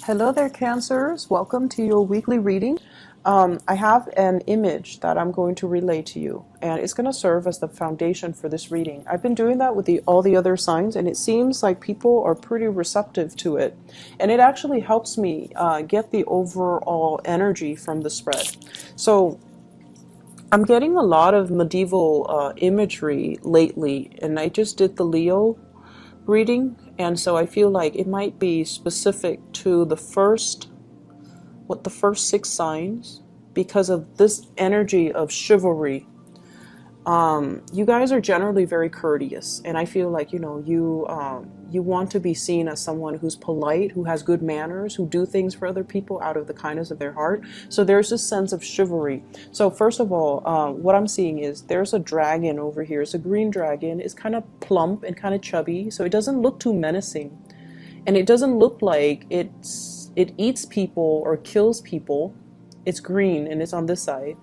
Hello there, Cancers. Welcome to your weekly reading. I have an image that I'm going to relay to you, and it's going to serve as the foundation for this reading. I've been doing that with all the other signs, and it seems like people are pretty receptive to it. And it actually helps me get the overall energy from the spread. So I'm getting a lot of medieval imagery lately, and I just did the Leo reading, and so I feel like it might be specific to the first 6 signs because of this energy of chivalry. You guys are generally very courteous, and I feel like you want to be seen as someone who's polite, who has good manners, who do things for other people out of the kindness of their heart. So there's this sense of chivalry. So first of all, what I'm seeing is there's a dragon over here. It's a green dragon. It's kind of plump and kind of chubby, so it doesn't look too menacing, and it doesn't look like it eats people or kills people. It's green and it's on this side.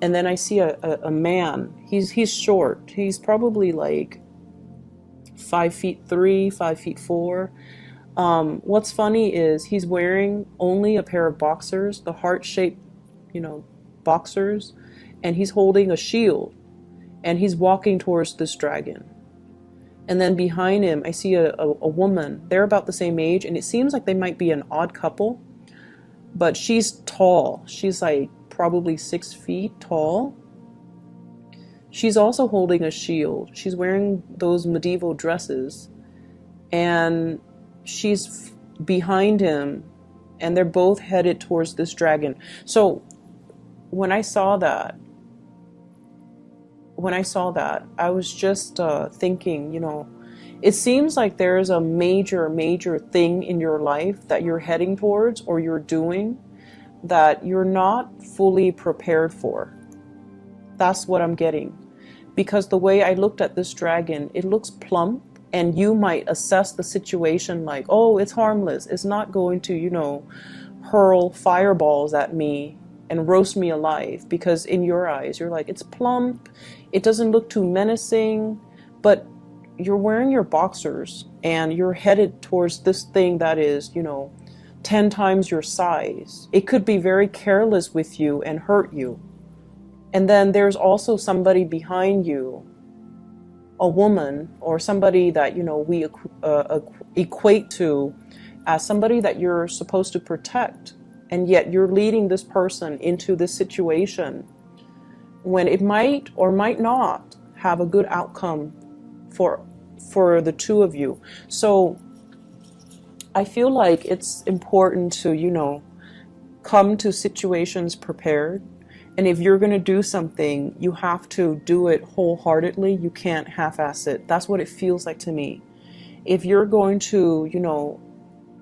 And then I see a man. He's short. He's probably like 5'3", 5'4". What's funny is he's wearing only a pair of boxers, the heart-shaped, boxers, and he's holding a shield, and he's walking towards this dragon. And then behind him, I see a woman. They're about the same age, and it seems like they might be an odd couple, but she's tall. She's like probably 6 feet tall. She's also holding a shield. She's wearing those medieval dresses, and she's behind him, and they're both headed towards this dragon. So when I saw that, I was just thinking, it seems like there's a major thing in your life that you're heading towards or you're doing that you're not fully prepared for. That's what I'm getting. Because the way I looked at this dragon, it looks plump, and you might assess the situation like, oh, it's harmless. It's not going to, hurl fireballs at me and roast me alive, because in your eyes, you're like, it's plump, it doesn't look too menacing, but you're wearing your boxers and you're headed towards this thing that is, 10 times your size. It could be very careless with you and hurt you. And then there's also somebody behind you, a woman or somebody that, we equate to as somebody that you're supposed to protect. And yet you're leading this person into this situation when it might or might not have a good outcome for the two of you. So I feel like it's important to, come to situations prepared. And if you're going to do something, you have to do it wholeheartedly. You can't half-ass it. That's what it feels like to me. If you're going to,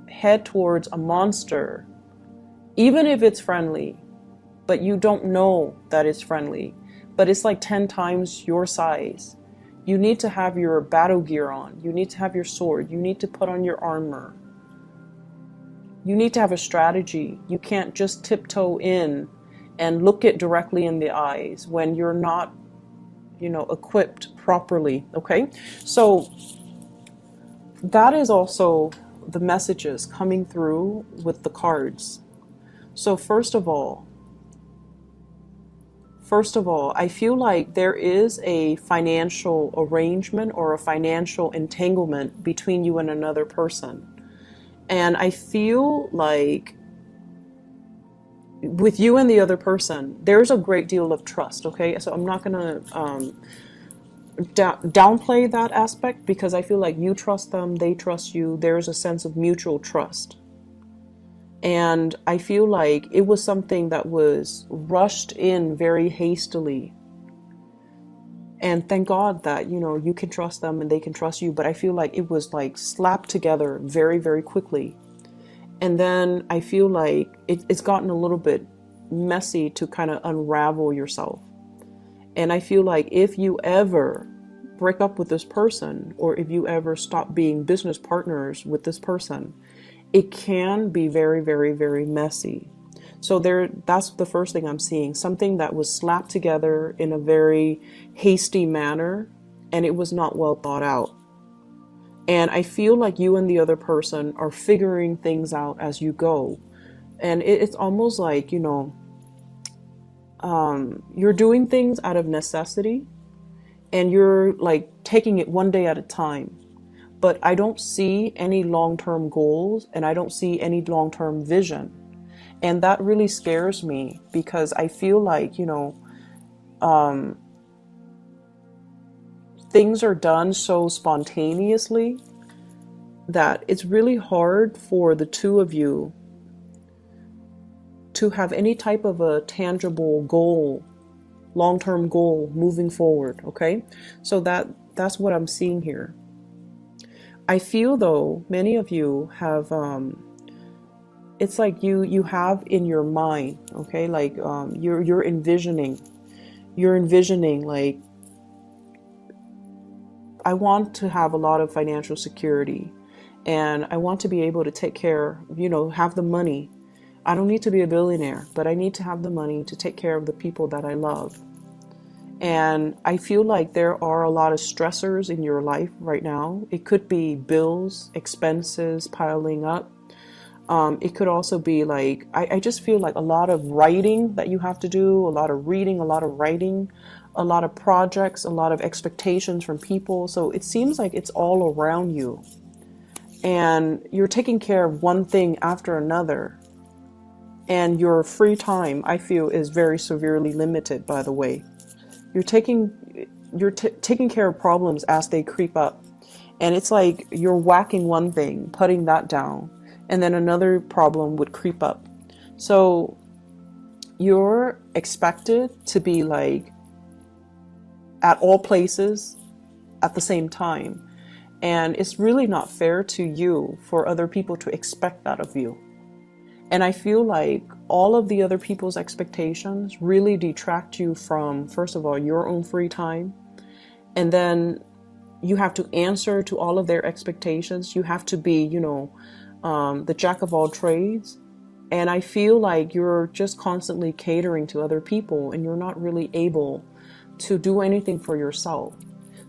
head towards a monster, even if it's friendly, but you don't know that it's friendly, but it's like 10 times your size, you need to have your battle gear on. You need to have your sword. You need to put on your armor. You need to have a strategy. You can't just tiptoe in and look it directly in the eyes when you're not, equipped properly, okay? So that is also the messages coming through with the cards. So first of all, I feel like there is a financial arrangement or a financial entanglement between you and another person. And I feel like with you and the other person, there's a great deal of trust, okay? So I'm not going to downplay that aspect, because I feel like you trust them, they trust you. There's a sense of mutual trust. And I feel like it was something that was rushed in very hastily. And thank God that, you can trust them and they can trust you. But I feel like it was like slapped together very, very quickly. And then I feel like it's gotten a little bit messy to kind of unravel yourself. And I feel like if you ever break up with this person, or if you ever stop being business partners with this person, it can be very, very, very messy. So that's the first thing I'm seeing. Something that was slapped together in a very hasty manner, and it was not well thought out. And I feel like you and the other person are figuring things out as you go. And it's almost like, you're doing things out of necessity, and you're like taking it one day at a time. But I don't see any long-term goals, and I don't see any long-term vision. And that really scares me, because I feel like, things are done so spontaneously that it's really hard for the two of you to have any type of a tangible goal, long-term goal moving forward. Okay, so that's what I'm seeing here. I feel though many of you have it's like you have in your mind, okay, like you're envisioning like, I want to have a lot of financial security, and I want to be able to take care, have the money. I don't need to be a billionaire, but I need to have the money to take care of the people that I love. And I feel like there are a lot of stressors in your life right now. It could be bills, expenses piling up. It could also be like, I just feel like a lot of writing that you have to do, a lot of reading, a lot of writing, a lot of projects, a lot of expectations from people. So it seems like it's all around you. And you're taking care of one thing after another. And your free time, I feel, is very severely limited, by the way. You're taking care of problems as they creep up. And it's like you're whacking one thing, putting that down, and then another problem would creep up. So you're expected to be like at all places at the same time. And it's really not fair to you for other people to expect that of you. And I feel like all of the other people's expectations really detract you from, first of all, your own free time. And then you have to answer to all of their expectations. You have to be, the jack of all trades. And I feel like you're just constantly catering to other people, and you're not really able to do anything for yourself.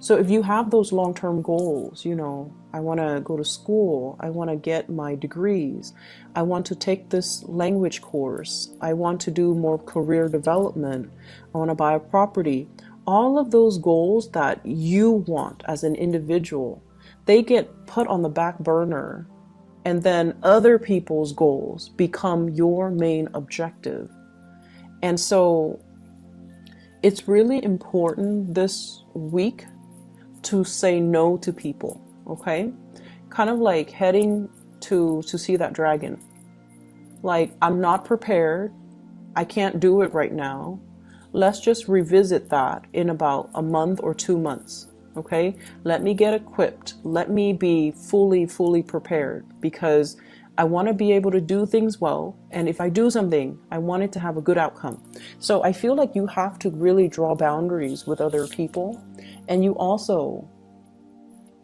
So if you have those long-term goals, I want to go to school, I want to get my degrees, I want to take this language course, I want to do more career development, I want to buy a property. All of those goals that you want as an individual, they get put on the back burner, and then other people's goals become your main objective. And so it's really important this week to say no to people, okay? Kind of like heading to see that dragon. Like, I'm not prepared. I can't do it right now. Let's just revisit that in about a month or 2 months, okay? Let me get equipped. Let me be fully prepared, because I want to be able to do things well. And if I do something, I want it to have a good outcome. So I feel like you have to really draw boundaries with other people. And you also,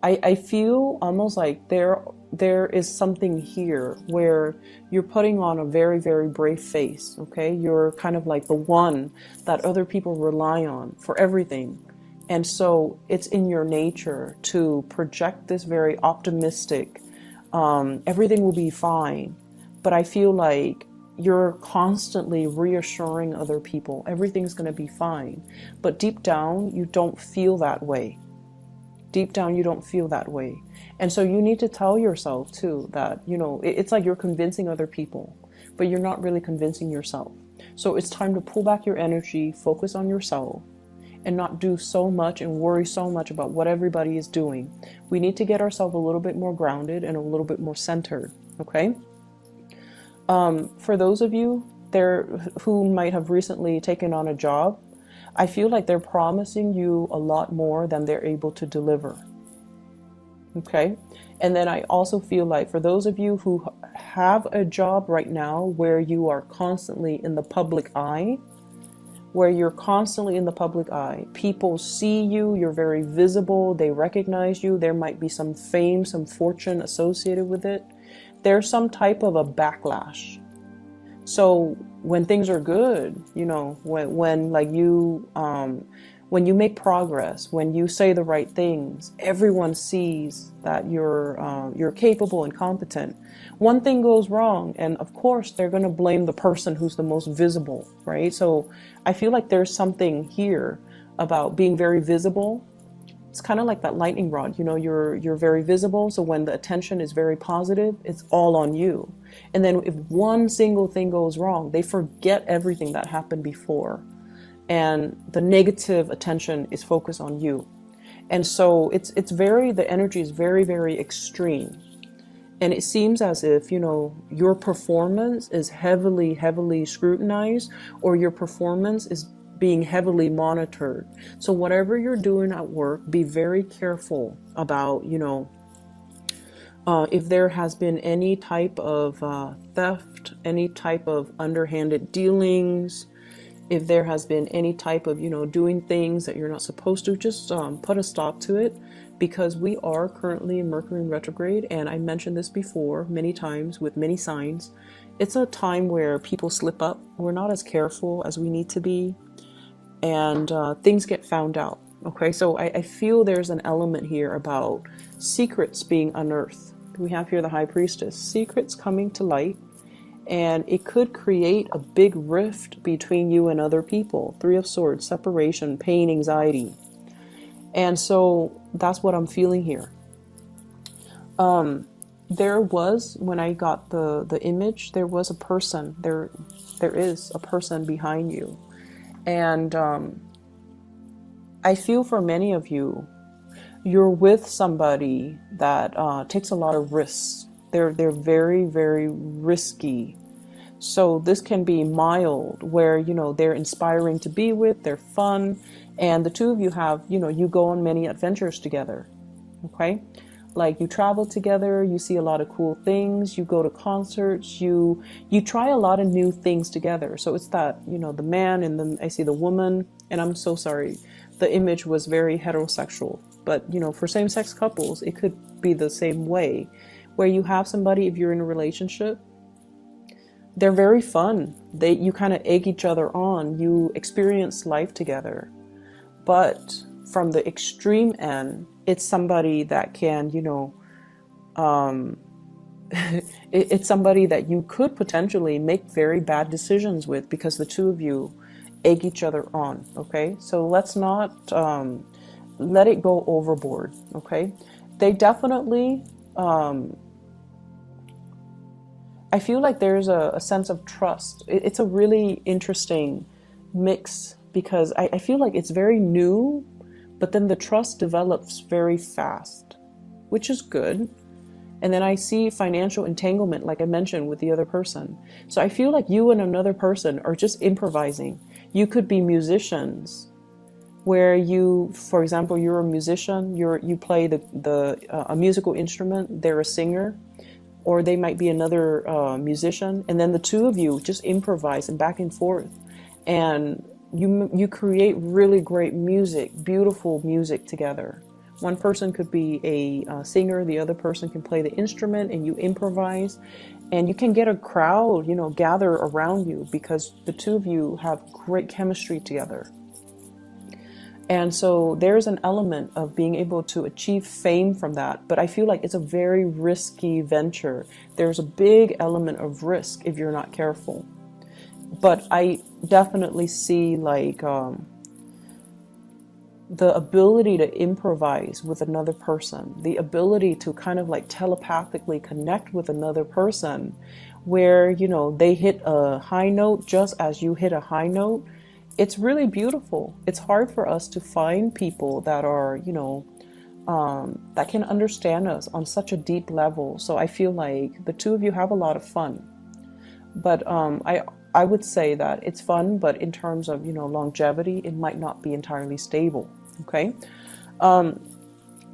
I feel almost like there is something here where you're putting on a very brave face, okay? You're kind of like the one that other people rely on for everything. And so it's in your nature to project this very optimistic, everything will be fine. But I feel like you're constantly reassuring other people everything's going to be fine. But deep down, you don't feel that way. Deep down, you don't feel that way. And so you need to tell yourself too that, it's like you're convincing other people, but you're not really convincing yourself. So it's time to pull back your energy, focus on yourself, and not do so much and worry so much about what everybody is doing. We need to get ourselves a little bit more grounded and a little bit more centered, okay? For those of you there who might have recently taken on a job, I feel like they're promising you a lot more than they're able to deliver. Okay? And then I also feel like for those of you who have a job right now where you are constantly in the public eye, people see you, you're very visible, they recognize you, there might be some fame, some fortune associated with it. There's some type of a backlash. So when things are good, when like you when you make progress, when you say the right things, everyone sees that you're capable and competent. One thing goes wrong, and of course they're going to blame the person who's the most visible, right? So I feel like there's something here about being very visible. It's kind of like that lightning rod, you know, you're very visible. So when the attention is very positive, it's all on you. And then if one single thing goes wrong, they forget everything that happened before. And the negative attention is focused on you. And so it's very, the energy is very, very extreme. And it seems as if, you know, your performance is heavily, heavily scrutinized, or your performance is being heavily monitored. So whatever you're doing at work, be very careful about, you know, if there has been any type of theft, any type of underhanded dealings, if there has been any type of, you know, doing things that you're not supposed to, just put a stop to it, because we are currently in Mercury in retrograde. And I mentioned this before many times with many signs. It's a time where people slip up. We're not as careful as we need to be. And things get found out. Okay, so I feel there's an element here about secrets being unearthed. We have here the High Priestess, secrets coming to light, and it could create a big rift between you and other people. Three of Swords, separation, pain, anxiety. And so that's what I'm feeling here. There was, when I got the image, there was a person, there is a person behind you. And I feel for many of you, you're with somebody that takes a lot of risks. They're very, very risky. So this can be mild, where, you know, they're inspiring to be with, they're fun, and the two of you have, you know, you go on many adventures together. Okay? Like you travel together, you see a lot of cool things, you go to concerts, you try a lot of new things together. So it's that, you know, the man and then I see the woman, and I'm so sorry, the image was very heterosexual. But, you know, for same-sex couples, it could be the same way, where you have somebody, if you're in a relationship, they're very fun. You kind of egg each other on, you experience life together. But from the extreme end, it's somebody that can, you know, it's somebody that you could potentially make very bad decisions with, because the two of you egg each other on. Okay, so let's not let it go overboard. Okay, they definitely, I feel like there's a sense of trust. It's a really interesting mix, because I feel like it's very new, but then the trust develops very fast, which is good. And then I see financial entanglement, like I mentioned, with the other person. So I feel like you and another person are just improvising. You could be musicians, where you, for example, you're a musician, you play a musical instrument, they're a singer, or they might be another musician, and then the two of you just improvise and back and forth, and you create really great music, beautiful music together. One person could be a singer, the other person can play the instrument, and you improvise, and you can get a crowd, you know, gather around you, because the two of you have great chemistry together. And so there's an element of being able to achieve fame from that. But I feel like it's a very risky venture. There's a big element of risk if you're not careful. But I definitely see like the ability to improvise with another person, the ability to kind of like telepathically connect with another person, where, you know, they hit a high note just as you hit a high note. It's really beautiful. It's hard for us to find people that are, you know, that can understand us on such a deep level. So I feel like the two of you have a lot of fun. But I would say that it's fun, but in terms of, you know, longevity, it might not be entirely stable. Okay.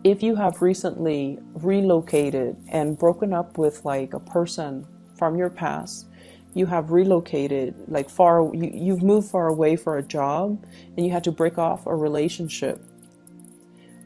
If you have recently relocated and broken up with like a person from your past, you have relocated like far, you've moved far away for a job, and you had to break off a relationship.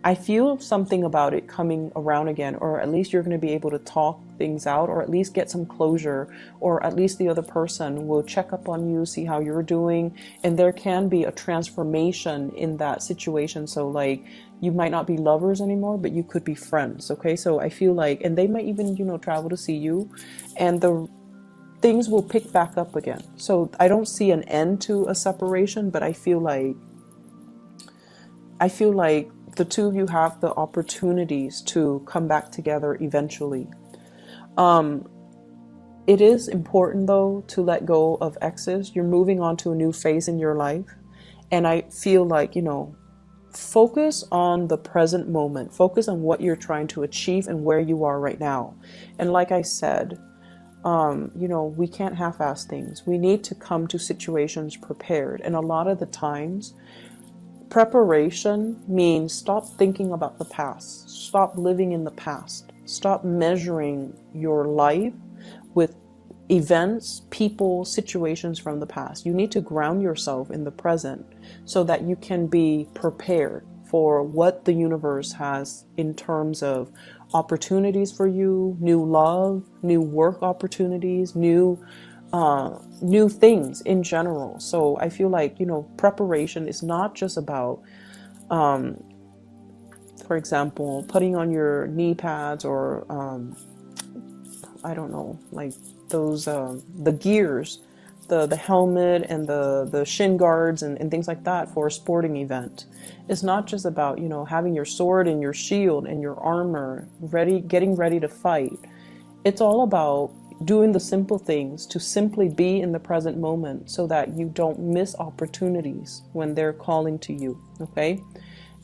I feel something about it coming around again, or at least you're going to be able to talk things out, or at least get some closure, or at least the other person will check up on you, see how you're doing, and there can be a transformation in that situation. So like, you might not be lovers anymore, but you could be friends. Okay, so I feel like, and they might even, you know, travel to see you, and the things will pick back up again. So I don't see an end to a separation, but I feel like the two of you have the opportunities to come back together eventually. It is important though to let go of exes. You're moving on to a new phase in your life. And I feel like, you know, focus on the present moment. Focus on what you're trying to achieve and where you are right now. And like I said, you know, we can't half-ass things. We need to come to situations prepared. And a lot of the times, preparation means stop thinking about the past. Stop living in the past. Stop measuring your life with events, people, situations from the past. You need to ground yourself in the present so that you can be prepared for what the universe has in terms of opportunities for you, new love, new work opportunities, new things in general. So I feel like, you know, preparation is not just about, for example, putting on your knee pads or, I don't know, like those, the gears, the helmet and the shin guards and things like that for a sporting event. It's not just about, you know, having your sword and your shield and your armor ready, getting ready to fight. It's all about doing the simple things to simply be in the present moment so that you don't miss opportunities when they're calling to you, okay?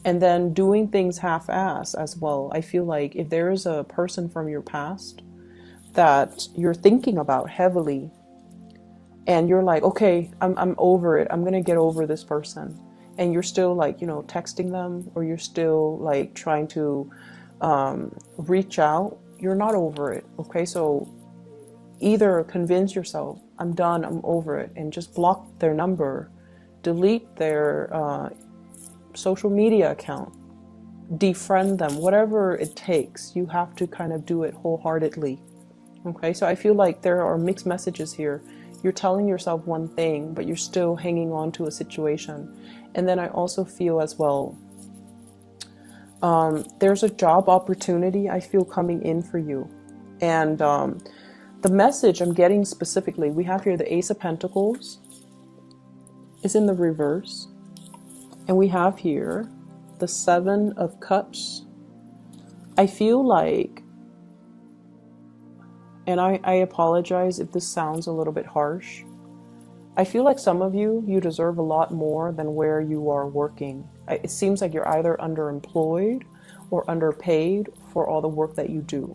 And then doing things half-ass as well. I feel like if there is a person from your past that you're thinking about heavily and you're like, okay, I'm over it. I'm going to get over this person. And you're still like, you know, texting them, or you're still like trying to reach out. You're not over it, okay? So either convince yourself, I'm done, I'm over it, and just block their number, delete their social media account, defriend them, whatever it takes. You have to kind of do it wholeheartedly. Okay, so I feel like there are mixed messages here. You're telling yourself one thing, but you're still hanging on to a situation. And then I also feel as well, there's a job opportunity I feel coming in for you. And the message I'm getting specifically, we have here the Ace of Pentacles is in the reverse. And we have here the Seven of Cups. I feel like, and I apologize if this sounds a little bit harsh, I feel like some of you deserve a lot more than where you are working. It seems like you're either underemployed or underpaid for all the work that you do.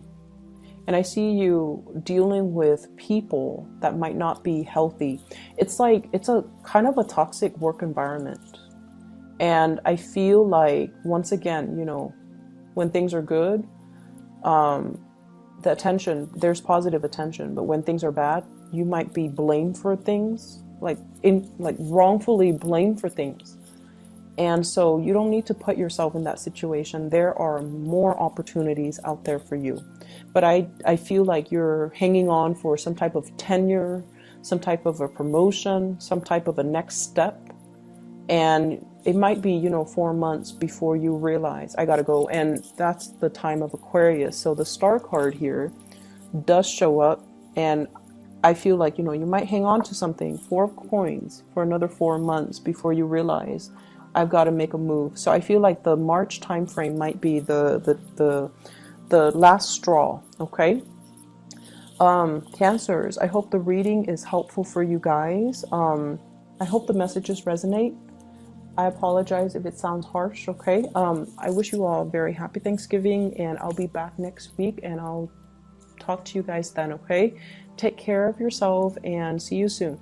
And I see you dealing with people that might not be healthy. It's like, it's a kind of a toxic work environment. And I feel like, once again, you know, when things are good, the attention, there's positive attention, but when things are bad, you might be blamed for things, like wrongfully blamed for things. And so you don't need to put yourself in that situation. There are more opportunities out there for you. But I feel like you're hanging on for some type of tenure, some type of a promotion, some type of a next step. And it might be, you know, 4 months before you realize, I gotta go. And that's the time of Aquarius. So the Star card here does show up. And I feel like, you know, you might hang on to something, 4 of Coins, for another 4 months before you realize, I've got to make a move. So I feel like the March time frame might be the last straw, okay? Cancers, I hope the reading is helpful for you guys. I hope the messages resonate. I apologize if it sounds harsh, okay? I wish you all a very happy Thanksgiving, and I'll be back next week, and I'll talk to you guys then, okay? Take care of yourself, and see you soon.